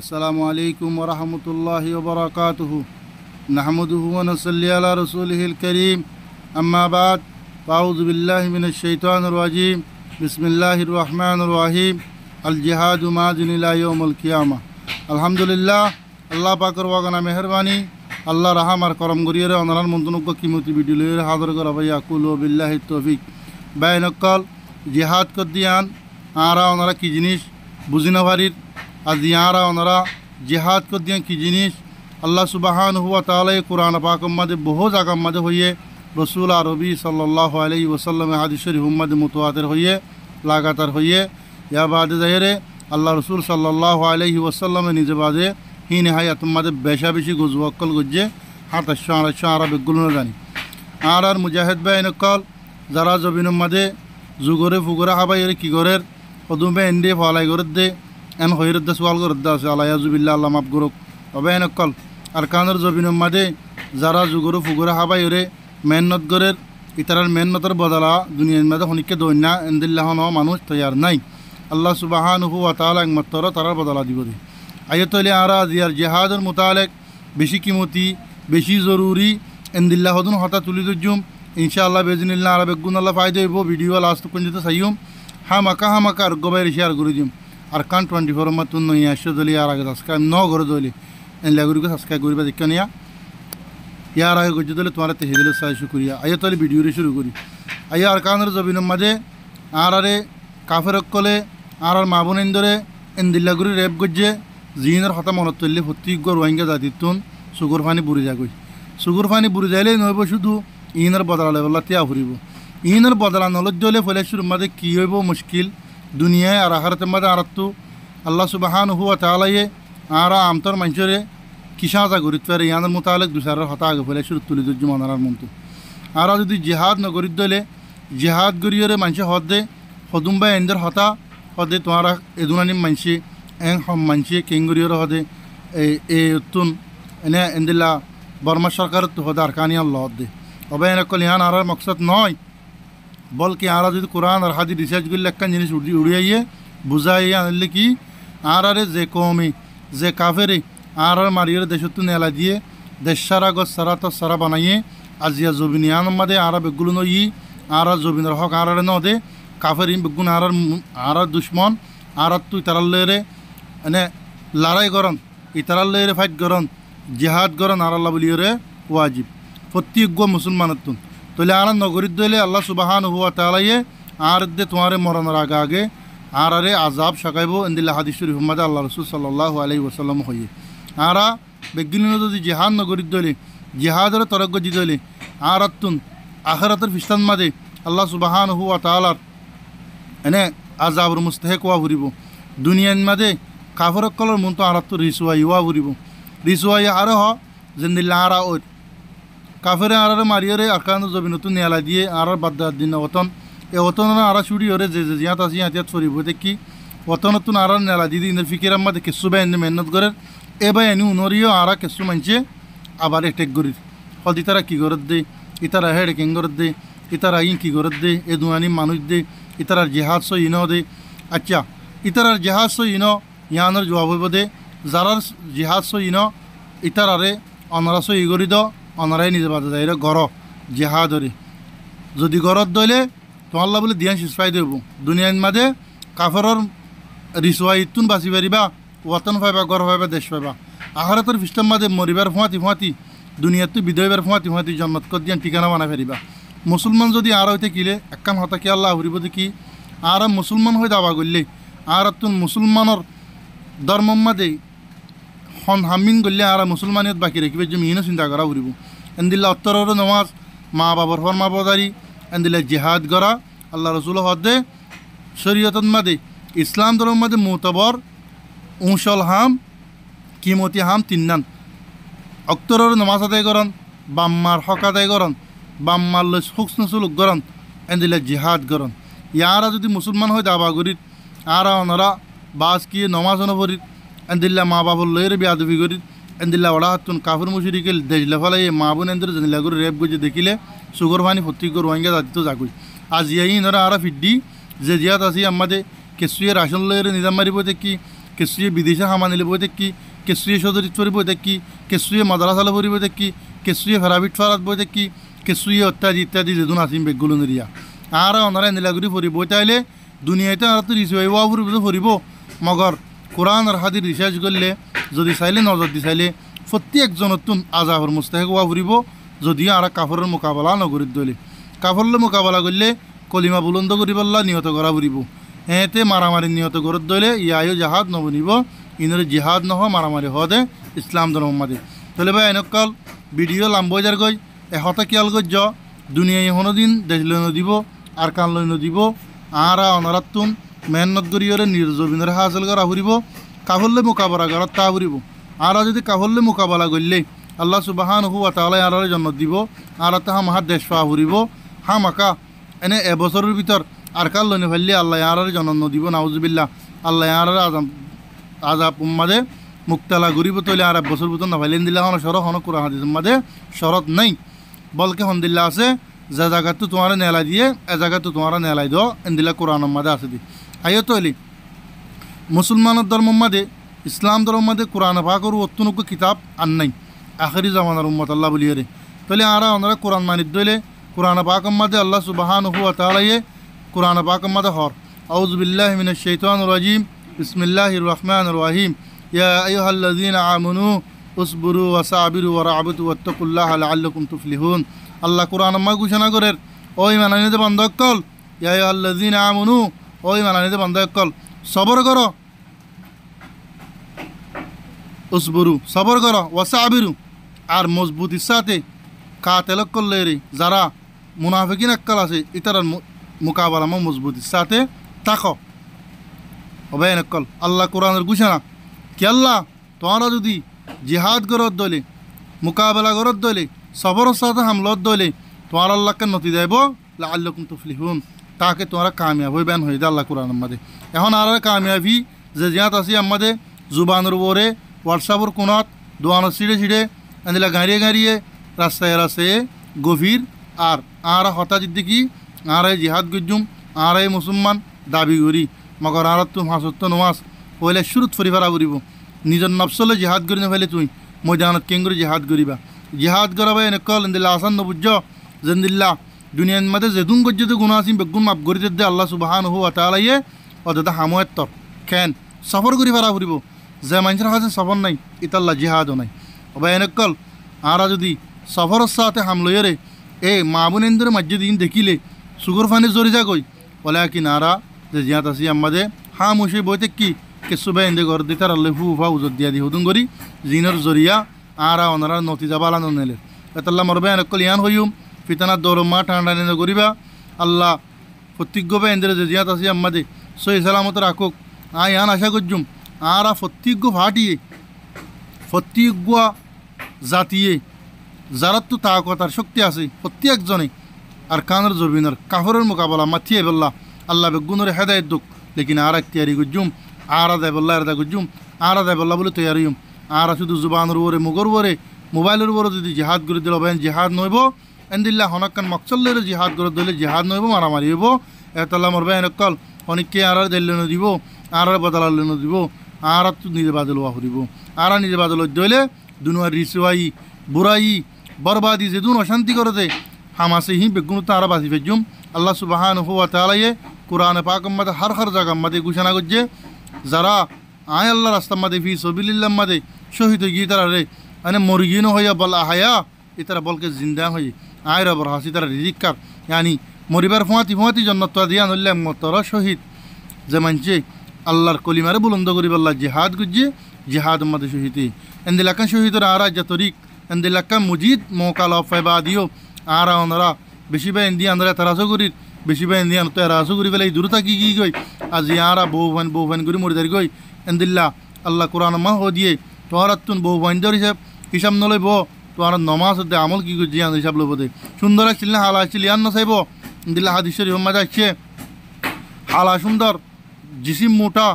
আসসালামু আলাইকুম ওয়া রাহমাতুল্লাহি ওয়া বারাকাতুহু নাহমাদুহু ওয়া নুসাল্লি আলা রাসূলিহিল কারীম আম্মা বাদ আউযু বিল্লাহি মিনাশ শাইতানির রাজীম বিসমিল্লাহির রহমানির রহিম আল জিহাদু মাযিন ইলা ইয়াউমিল কিয়ামা। আলহামদুলিল্লাহ, আল্লাহ পাকের ওয়াগানা মেহেরবানি, আল্লাহ রাহাম আর করম গরিয়ে অনারার মন্তনজ্ঞ কিমতি ভিডিও লইয়ে হাজির করা ভাই আকুলু বিল্লাহি তৌফিক বাইনকল জিহাদ কদিয়ান আরা ওনারা কি জিনিস বুঝি না পারির। আজ ইয়ারা ওনারা জিহাদ কদিয়ান কি জিনিস আল্লাহ সুবহানাহু ওয়া তাআলা কুরআন পাকের মধ্যে বহু জায়গার মধ্যে হইয়ে রসুল আরবি সাল্লাল্লাহু আলাইহি ওয়াসাল্লাম হাদিস শরীফ মধ্যে মুতাওয়াতির হইয়ে লাগাতার হইয়ে ইয়া বাদে জাহিরে আল্লাহ রসুল সাল্লাল্লাহু আলাইহি ওয়াসাল্লামে নিজে বাদে হি নেহায়াত মধ্যে বেশা বেশি গজওয়াক্কল গজ্জে হাতাশো আড়াইশো আরা বেগুলো না জানি আর মুজাহিদ ভাই নকল যারা জবিনের মধ্যে জুগরে ফুগরে হাবাই কি গরের পদুমে এন্ডে ফলাই গরের দে এন হইর দে সোয়াল গরের দে আছে আলাইয়াজুবিল্লাহ আল্লাহ মাফ গরক অবে নকল আর কানের জবিনের মধ্যে যারা জুগরে ফুগরে হাবাই রে মেহনত গরের ইতারার মেহনতের বদলা দুনিয়ার মধ্যে হনিকে দৈন্যা এন্দিল্লাহ মানুষ তৈয়ার নাই। আল্লাহ সুবহানাহু ওয়া তাআলা একমাত্র তারার বদলা দিব দে আয়তলে আরা জিয়ার জিহাদের মোতালেক বেশি কিমতি বেশি জরুরি এন্দিল্লাহ হদুন হতা তুলি দুজুম ইনশাআল্লাহ বেজনিল্লাহ আরবে গুণ আল্লাহ ফায়দা হইব। ভিডিও লাস্ট পর্যন্ত চাইম হামাকা আর গোবাইর শেয়ার করে দিম আর কান 24 মাতুন নই আসো দলি আর আগে সাবস্ক্রাইব ন করে দলি এন লাগুরিকে সাবস্ক্রাইব করিবা দেখিয়া ইয়ার আগে গজ্জ দলে তোমার তে হেদিলে সাই শুকরিয়া আয়তলে ভিডিও শুরু করি আয়া আর কানের জবিনের মাঝে আরে কাফের কলে আর মা বোনেন্দরে এন্দিল্লাগুরি রেপ গজ্জে জিনের হতা মনত তুললে প্রত্যেক রোহিঙ্গা জাতিতুন সুগর পানি বুড়ি যাগই সুগর পানি বুড়ি যাইলে নইব শুধু ইনের বদলা লেবলা তিয়া ফুরিব ইনের বদলা নলজ্জ হলে ফলে শুরুর মাঝে কী হইব মুশকিল দুনিয়ায় আর আখারাতের মাঝে আরাত্তু আল্লাহ সুবহানাহু ওয়া তাআলা আরা আমতর মানুষরে কিসা যা গরিত পারে ইয়ানের মোতালেক দুসারের হতা আগে ফলে শুরু তুলি দুর্য মনার মন্ত আর যদি জিহাদ নগরিত দলে জিহাদ গরিয়রে মানুষে হদ দে হদুম্বা এন্দের হতা হদে তোমারা এদুনানি মানুষে এং হম মানুষে কেঙ্গুরিয়র হদে এই উত্তুন এনে এন্দিল্লা বর্মা সরকারের তো হদে আরকানি আল্লাহ হদ দে অবে এনেকল ইহান আর মকসদ নয় বলকি আরা যদি কোরআন আর হাদি রিসার্চ করলে একটা জিনিস উড়িয়াইয়ে বুঝাই আনলে কি আরে যে কমে যে কাফেরে আর মারিয়ে দেশত্ব নেলা দিয়ে দেশ সারা গছ সারা তো সারা বানাইয়ে আজিয়া জবিনিয়ান মাদে আরা বেগুলো নই আর জবিনের হক আর ন দে কাফের বেগুন আর দুশ্মন আর তুই তারাল্লেরে এনে লড়াই করন ইতারাল্লেরে ফাইট করন জিহাদ করন আর আল্লাহ বলিয়ে ওয়াজিব প্রত্যেক মুসলমানের তুন তাহলে আর নগরীর দলে আল্লাহ সুবহানাহু ওয়া তাআলা আর দে তোমার মরণের আগে আগে আর আরে আজাব শাকাইব এন্দিল্লা হাদিস শরীফ মাদে আল্লাহ রসুল সাল্লাল্লাহু আলাইহি ওয়াসাল্লাম হইয়ে আরা বেগিন যদি জিহাদ নগরীর দলে জিহাদের তরজ্ঞ দিদলে আর তুন আখিরাতের ফিস্তান মাদে আল্লাহ সুবহানাহু ওয়া তাআলার এনে আজাবর মুস্তাহিক ওয়া ভরিব দুনিয়ার মাদে কাফর কলর মন তো আর তো রিসওয়াই ওয়া ভরিব রিসওয়াই আর হ জিন্দিল্লা আরা ওর কাফেরে আর মারিয়ে আরকান জবিনতুন নেলা দিয়ে আর বাদ দিন অতন এ অতন আর ছুটি ওরে যে জিয়াত আছে ইয়াত ফরিব দেখি অতনতুন আর নেলা দিদি ইনের ফিকিরার মধ্যে কেসু বাই মেহনত করে এবার এনে উনরিও আর কেসু মানছে আবার এটেক করি হল ইতারা কী করে দে ইতারা হেড কেং করে দে ইতারা ইন কী করে দে এ দুয়ানি মানুষ দে ইতারার জেহাজ সো ইনো দে আচ্ছা ইতারার জেহাজ সো ইনো ইয়ানোর জবাব হইব দে যারার জেহাজ সো ইনো ইতারারে অনারা সো ইগরি দ অনারাই নিজে বাদে যায় গর জেহাদরে যদি গরত দইলে তোমাল্লা বলে দিয়ান শিসফাই দেব দুনিয়ার মাঝে কাফরের রিসওয়াই ইতুন বাঁচি পারিবা ওয়াতন পাইবা গর পাইবা দেশ পাইবা আহারাতের ফিস্টার মাঝে মরিবার ফুঁয়াতি দুনিয়াতে বিদয়বার ফুঁয়াতি জন্মত কদিয়ান ঠিকানা বানাই পারিবা। মুসলমান যদি আর হইতে কিলে একখান হতা কি আল্লাহ হরিব দেখি আর মুসলমান হয়ে দাবা করলে আর তুন মুসলমানের ধর্মর মাঝে হন হামিন করলে আর মুসলমানিয়ত বাকি রেখিবে যে মিহিনও চিন্তা করা উড়িব এন্দিল্লা অত্তরের নমাজ মা বাবার ফরমাবদারি এন্দিল্লা জিহাদ করা আল্লাহ রসুল হদে শরীয়তর মাদে ইসলাম ধর্মের মাঝে মুতবর উঁসল হাম কিমতি হাম তিন্নান অক্তরের নমাজ আদায় করন বাম্মার হক আদায় করন বাম্মার লই হুসন সুলুক করন এন্দিল্লা জিহাদ করন ইয়ারা যদি মুসলমান হয় দাবা করিত আর ওনারা বাস কি নমাজ নভরিত এন্দিল্লা মা বাবুর লয়ের বিয়াদবি করি এন্দিল্লা ওড়া হাতুন কাফের মুশরিকে দেজলে ফেলাই মা বোন এন্দ্র জানিলা করে রেপ গজে দেখিলে সুগর পানি প্রত্যেক রোহিঙ্গা জাতিত যাগুই আজ ইয়াই ইনরা আর ফিড্ডি যে জিয়াত আসি আমাদের কেসুয়ে রাশন লয়ের নিজাম মারিব দেখি কেঁচুৱে বিদেশে সামানিলে বই থাকি, কেঁচুৱে চৌধুৰীত পৰি বই থাকি, কেঁচুৱে মাদ্ৰাছালৈ পৰি বই থাকি, কেঁচুৱে ফেৰাবিত ফাৰাত বই থাকি, কেঁচুৱে ইত্যাদি ইত্যাদি যেদুন আসিম বেগুলো নেরিয়া আর ওনারা নীলাগুড়ি ফুরিব তাইলে দুনিয়াতে আর তো রিসিভ ওয়া ফুরিব তো ফুরিব মগর কোরআন আর হাদির রিসার্চ করলে যদি চাইলে নজর দি চাইলে প্রত্যেকজন নতুন আজাহর মুস্তাহেক ওয়া ফুরিব যদিও আর কাফরের মোকাবেলা নগরীর দলে কাফরের মোকাবেলা করলে কলিমা বুলন্দ করি পাল্লা নিহত করা ফুরিব এতে মারামারি নিহত গরত দলে ইয়ায়ো জাহাদ নবনিব ইনরে জিহাদ নহ মারামারি হদে ইসলাম ধর্ম মাদে তাহলে ভাই এনেকাল ভিডিও লাম্বজার গই এহতা কিয়াল গজ দুনিয়ায় হনো দিন দেশ লই নদিব আর কান লই নদিব আরা অনারাতুন মেহনত গরিয়রে নির্জবিনের হাসিল করা ফুরিব কাফরলে মোকাবেলা করার তা ফুরিব আরা যদি কাফরলে মোকাবেলা করলে আল্লাহ সুবহানাহু ওয়া তাআলা আর জন্নত দিব আর তাহা মাহাত দেশ পা ফুরিব হামাকা এনে এবছরের ভিতর আর কাল লই ফেললে আল্লাহ আর জন্নত দিব নাউজুবিল্লাহ আল্লাহ আর আজাব উম্মাদে মুক্তালা গরিব তৈলে আর বছর ভিতর না ফাইলেন দিলা হন সরক হন কোরআন হাদিস মাদে শরত নাই বলকে হন দিল্লা আছে যে জায়গাতো তোমার নেলাই দিয়ে এ জায়গাতো তোমার নেলাই দো এন্দিলা কোরআন মাদে আছে দি আইও তৈলি মুসলমানের ধর্ম মাদে ইসলাম ধর্ম মাদে কোরআন পাকর অত্যনুক কিতাব আর নাই আখেরি জামানার উম্মত আল্লাহ বলিয়ে রে তাহলে আরা ওনারা কোরআন মানিত দইলে কোরআন পাক মাদে আল্লাহ সুবহানাহু ওয়া তাআলা কোরআন পাক মাদে হর আউযু বিল্লাহি মিনাশ শাইতানির রাজিম বিসমিল্লাহির রহমানির রহিম ইয়া আইয়ুহাল্লাযীনা আমানু উসবিরু ওয়া সাবিরু ওয়া রা'বুতু ওয়াত্তাকুল্লাহা লাআল্লাকুম তুফলিহুন আল্লাহ কোরআন মা ঘোষণা করেন ওই মানানিতে বন্ধকল ইয়া আইয়ুহাল্লাযীনা আমানু ওই মানানিতে বন্ধকল সবর করো উসবিরু সবর করো ওয়া সাবিরু আর মজবুতির সাথে কাতেল করলে রে যারা মুনাফিকিন আক্কাল আছে ইতার মোকাবেলা মজবুতির সাথে থাকো অবৈন কল আল্লাহ কোরআনের ঘোষণা কি আল্লাহ তোমরা যদি জিহাদ গরত দলে মোকাবেলা গরত দলে সবর সাথে হামলত দলে তোমার আল্লাহকে নতি দেব লাআল্লাকুম তুফলিহুন তাকে তোমরা কামিয়াব হইবেন হয়ে আল্লাহ কোরআনের মাঝে এখন আর কামিয়াবি যে জিহাদ আছে আমাদের জুবানের উপরে হোয়াটসঅ্যাপের কোণত দোয়ানোর ছিঁড়ে ছিঁড়ে এদিলা গাড়িয়ে গাড়িয়ে রাস্তায় রাস্তায় গভীর আর হতাজিদ্দিকি আর জিহাদ গুজুম আর মুসলমান দাবি করি মগর আর তুম হাসত্ব নমাজ পইলে শুরুত ফরি ফেরা করিব নিজের নফসলে জিহাদ করি না ফেলে তুই ময়দানত কেঙ্গুরি জিহাদ করিবা জিহাদ করাবে এনেকল এন্দিল্লা আসান নবুজ্জ জেন্দিল্লা দুনিয়ার মধ্যে যেদুন গজ্জতে গুণ আসিম বেগুন মাপ করি দে আল্লাহ সুবহানাহু ওয়া তাআলা অদাদা হাময়ের তর খেন সফর করি ফেরা ফুরিব যে মানুষের কাছে সফর নাই ইতাল্লা জিহাদও নাই ওবা এনেকল আরা যদি সফরের সাথে হামলইরে এ মা বোনেন্দ্রের মাঝে দিন দেখিলে সুগর ফানি জরি যা কই বলে কি নারা যে জিহাদ আসি আমাদের হা মুসি বইতে কি কেসুবে এন্দে ঘর দিতার আল্লাহ ফু ফা উজত দিয়া দি হুদুন করি জিনের জরিয়া আরা ওনারা নতিজা বালানো নেলে এতাল্লা মরবে এনেকল ইয়ান হইম ফিতানার দৌড়মা ঠান্ডা নিন্দে করিবা আল্লাহ প্রতিজ্ঞবে এন্দ্রে যে জিহাদ আসি আমাদের সই সালামত রাখুক ইয়ান আশা করজুম আরা প্রতিজ্ঞ ফাটিয়ে প্রতিজ্ঞ জাতিয়ে যারা তো তাকতার শক্তি আছে প্রত্যেকজনে আর কানের জবিনের কাফরের মোকাবেলা মাথিয়ে বললা আল্লাহ বেগুনের হেদায়ত দুক লেকিন আর তৈরি গুজুম আরা দেয় বললা এরদা গুজুম আরা দেয় বললা বলে তৈরিম আরা শুধু জুবানের উপরে মুগর উপরে মোবাইলের উপরে যদি জিহাদ করে দিল বেন জিহাদ নইব এন্দিল্লা হনকান মকসল্লের জিহাদ করে দিলে জিহাদ নইব মারামারি হইব এতাল্লা মরবে এনেকল অনেককে আর দিল্লি দিব আর বদলালে দিব আর নিজে বাদল হরিব আর নিজে বাদল দইলে দুনিয়ার রিসুয়াই বুড়াই বরবাদি যেদুন অশান্তি করতে হামাসে হি বেগুন তারা বাসি ফেজুম আল্লাহ সুবহানাহু ওয়া তাআলা কোরআন পাক মধ্যে হর জায়গা মধ্যে ঘোষণা করছে যারা আয় আল্লাহ রাস্তা মধ্যে ফি সাবিলিল্লাহ মধ্যে শহীদ হয়ে গিয়ে তারা রে মানে মরগিন হইয়া বলা হায়া ইতারা বলকে জিন্দা হই আয় রবর হাসি তারা রিজিকার ইয়ানি মরিবার ফুয়াতি জন্নত দিয়া নল্লে মতরা শহীদ যে মানছে আল্লাহর কলিমারে বুলন্দ করি বল্লা জিহাদ গুজে জিহাদ মধ্যে শহীদ এন্দিলাকা শহীদর আরা তরিক এন্দিলাকা মুজিদ মৌকাল ফাইবা দিও আরা ওনারা বেশি বা এন্দি আন্দারা তারাসো করি বেশি বা এন্দি আনতে রাসো করি ফেলে দূর থাকি কি গই আজি আরা বউ ভান করি মরি দাঁড়ি গই এন্দিল্লা আল্লাহ কোরআন মা হো দিয়ে তোহারাতুন বউ ভান ধর হিসাব নলই বো তোহার নমাজ দে আমল কি গই জিয়ান হিসাব লব দে সুন্দর আসছিল না হালা আসছিল ইয়ান না চাইব এন্দিল্লা হাদিসের মজা আসছে হালা সুন্দর জিসিম মোটা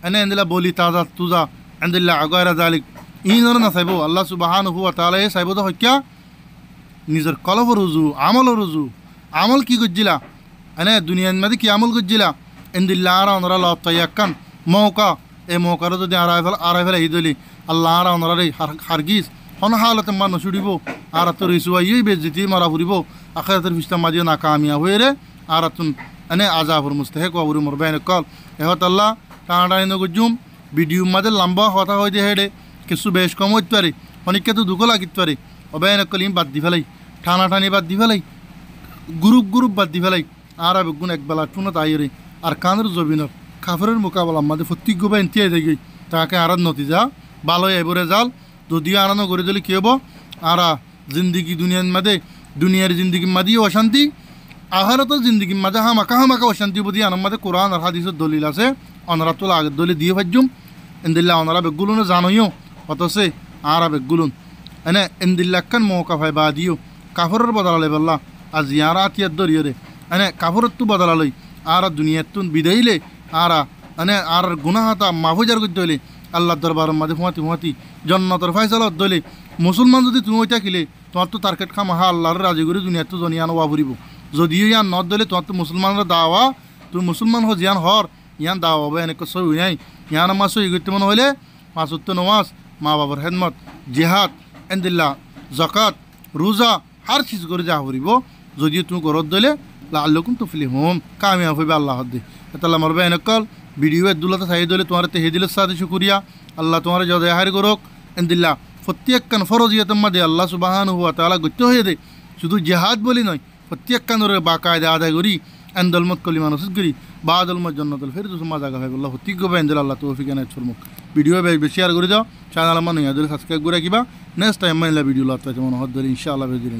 এনে এন্দিল্লা বলি তাজা তুজা এন্দিল্লা আগায়রা জালিক ইনর না চাইব আল্লাহ সুবহানাহু ওয়া তাআলা চাইব তো হত্যা নিজের কলব রুজু আমল কি করছিলা এনে দুনিয়ার মধ্যে কি আমল করছিলা এন্দিল্লা আর ওনারা লতাইয়াকান মৌকা এই মৌকারও যদি আড়াই ফেলে এই দলি আল্লাহ আর অনারে হারগিজ হন হালতে মা নছুড়িব আর তো রিসুয়াই বেজিতি মারা ফুরিব আখেরাতের ফিস্তা মাঝিও না কামিয়া হয়ে রে আর তুন এনে আজাবর মুস্তাহেক অবরু মোর বেন কল এহত আল্লাহ টানাটানি নগুজুম ভিডিও মাঝে লম্বা হতা হয়ে যে হেডে কিছু বেশ কম হইতে পারে অনেককে তো দুঃখ লাগিতে পারে অবেন কলিম বাদ দি ফেলাই টানাটানি বাদ দি ফেলাই গ্রুপ বাদ দি ফেলাই আর বেগুন একবেলা টুনো তাই রে আর কানের জবিনর কাফরের মোকাবেলা আমাদের প্রত্যেক বা এনতিয়াই দেখি তাকে আর নতিজা ভালো এবারে জাল যদিও আনানো করে দিলে কী হবো আর জিন্দিগি দুনিয়ার জিন্দিগির মাঝে অশান্তি আহারত জিন্দিগির মাঝে হামাকা অশান্তি বুঝি আনার মাঝে কোরআন আর হাদিসের দলিল আছে অনারা তোলা আগের দলিল দিয়ে ভাজ্যুম এন্দিল্লা অনারা বেগুলুনও জানোইও অতসে আর বেগুলুন এনে এন্দিল্লাখান মৌকা ভাই বা দিও কাফরের বদলালে বললা আর জিয়ারা আতিয়ার দরিয়ে রে এনে কাফরের তো বদলালই আর দুনিয়ার তুন বিদাইলে আর এনে আর গুনাহাতা মাফুজার করতে হইলে আল্লাহ দরবারের মাঝে ফুয়াতি জন্নতর ফাইসালত দলে মুসলমান যদি তুমি ওইটা খেলে তোমার তো টার্গেট খাম হা আল্লাহর রাজি করে দুনিয়ার তো জনিয়ান ওয়া ফুরিব যদিও ইয়ান নত দলে তোমার তো মুসলমানরা দাওয়া তুমি মুসলমান হো জিয়ান হর ইয়ান দাওয়া হবে এনেক সই নাই ইয়ান আমার সই করতে মনে হলে 5 ওয়াক্ত নামাজ মা বাবার খেদমত জিহাদ এন্দিল্লা জাকাত রোজা হার চিজ করে যা ফুরিব যদিও তুমি ঘরত দলে লাল্লকুম তুফলিহুম কামিয়াব হইবে আল্লাহ দে তাহলে আমার বেনকল ভিডিও দুলাতে চাই দলে তোমার তে হেদিলের সাথে শুকরিয়া আল্লাহ তোমার যা হার করক এন্দিল্লা প্রত্যেকখান ফরজিয়াতের মাঝে আল্লাহ সুবহানাহু ওয়া তাআলা গত্য হয়ে দে শুধু জিহাদ বলি নয় প্রত্যেকখানের বাকায়দা আদায় করি এন্দলমত কলিমা নসিদ করি বাদলমত জন্নতুল ফেরদৌস মা জায়গা ভাই আল্লাহ প্রত্যেক বেন্দিল আল্লাহ তৌফিক এনায়েত ফরমুক ভিডিও বেশি শেয়ার করে দাও চ্যানেল আমার নয়া সাবস্ক্রাইব করে রাখিবা নেক্সট টাইম মাইলা ভিডিও লাভ পাইতে মনে হদ ইনশাআল্লাহ বেদিন